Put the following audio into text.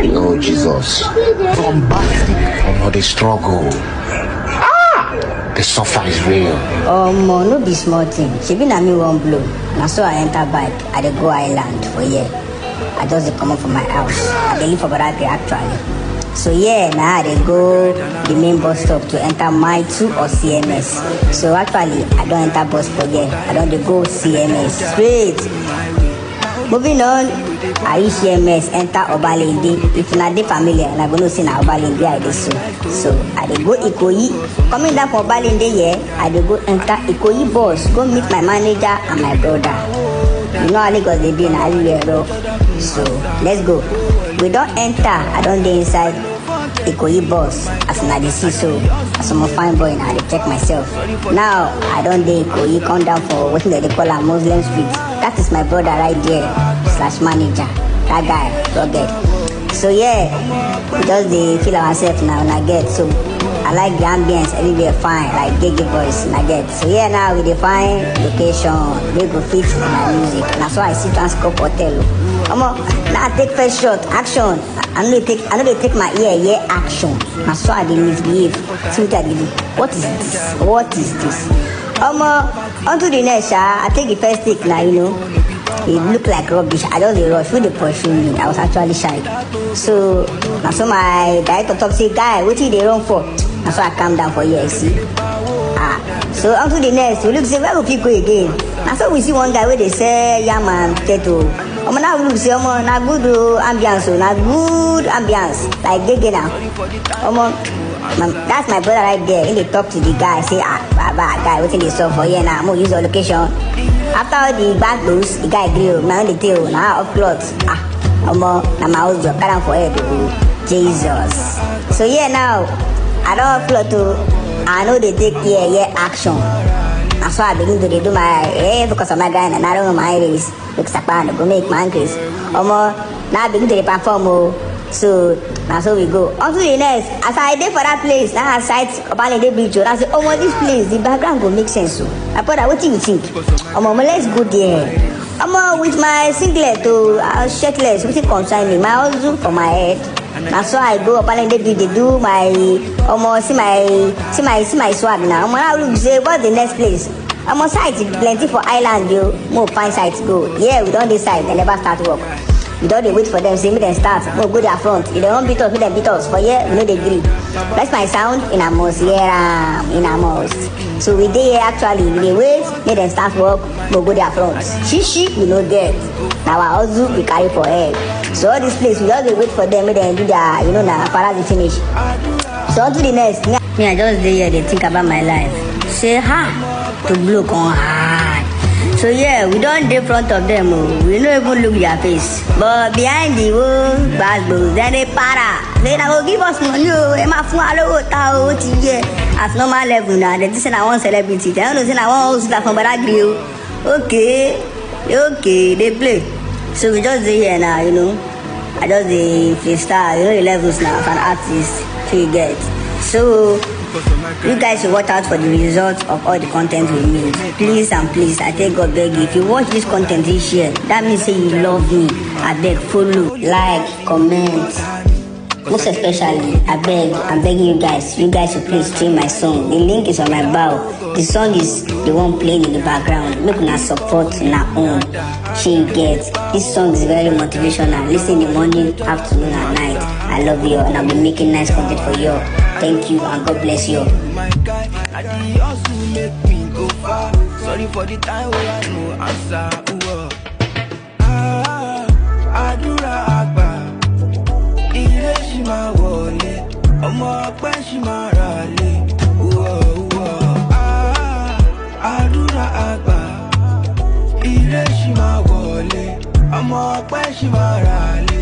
Oh, Jesus. Oh, the struggle. The suffer is real. No be small thing. She been at me one blow. Now so I enter bike. I dey go island for year. I just come up from my house. I dey live for Badagry actually. So yeah, now I dey go the main bus stop to enter my 2 or CMS. So actually, I don't enter bus for here. I don't dey go CMS straight. Moving on, I reach CMS, enter Obalende. If you not familiar, and I go know see na Obalende I dey so I dey go Ikoyi. Coming down from Obalende here, I dey go enter Ikoyi bus, go meet my manager and my brother. You know how Lagos dey be na everywhere rough. So let's go. We don't enter, I don't dey inside Ikoyi bus as una dey see so. As I'm a fine boy now, I dey check myself. Now I don't dey Ikoyi, come down for what they call a Muslim street. That is my brother right there, / manager. That guy, rugged. So yeah, we just dey feel ourselves now and I get so. I like the ambience, everywhere fine, like Gege voice and I get. So yeah, now we define location, we go fit my music. And that's why I see Transcorp Hotel. Now I take first shot, action. I know they take my ear, action. That's why I dey misbehave. So what is this? What is this? Onto the next, I take the first take now, you know. It looked like rubbish. I just rush with the pursue me. I was actually shy. So now so my director talk say, guy, what did they run for? And so I calm down for you, see. So onto the next, we look say where will people go again? And so we see one guy where they say yam and potato. Now we look say na good ambience, na good ambience. Like Gege now. That's my brother right there. He talk to the guy, say baba guy, what they saw for here now? I'm gonna use your location. After the back goes, the guy grill, man the tail, now up clothes. Now my house job, carry for head. Jesus. So yeah, now I don't upload to. I know they take action. That's why I begin to do my because of my guy and I don't know my race. Because I go make my increase. Now I begin to perform. So now so we go. On to the next. As I did for that place, now I sight Obalende Beach. I say, this place, the background will make sense. So I thought, what do you think? Let's go there. With my singlet to shirtless, which concern me. My husband for my head. That's why I go Obalende Beach. They do my see my swag now. I will say, what's the next place? Site plenty for island, yo. More fine sites go. Yeah, we don't decide. They never start work. We don't wait for them, see me then start. We'll go their front. If they don't beat us, we then beat us. For yeah, we know they agree. That's my sound in a must. Yeah, in a must. So we did actually, we wait, make them start work, we'll go their front. She, we know that. Now our hustle, we carry for head. So all this place, we just wait for them, make them do their, now, para the finish. So on to the next. Me, I just dey here, they think about my life. Say, to blow on high. So yeah, we don't dey front of them. We don't even look their face. But behind the bad boys, then they para. They go give us money. At normal level now, they say I want celebrity. They don't say I want host from Badagry. Okay, they play. So we just dey here now, I just dey freestyle, the levels now of an artist. So you get. So you guys should watch out for the results of all the content we make. Please and please, I take God beg you. If you watch this content this year, that means say you love me. I beg, follow, like, comment. Most especially, I'm begging you guys to please stream my song. The link is on my bio. The song is the one playing in the background. Make una support na own. She gets this song is very motivational. Listen in the morning, afternoon, and night. I love you and I'll be making nice content for you. Thank you and God bless you. Sorry for the time where I know answer. I'm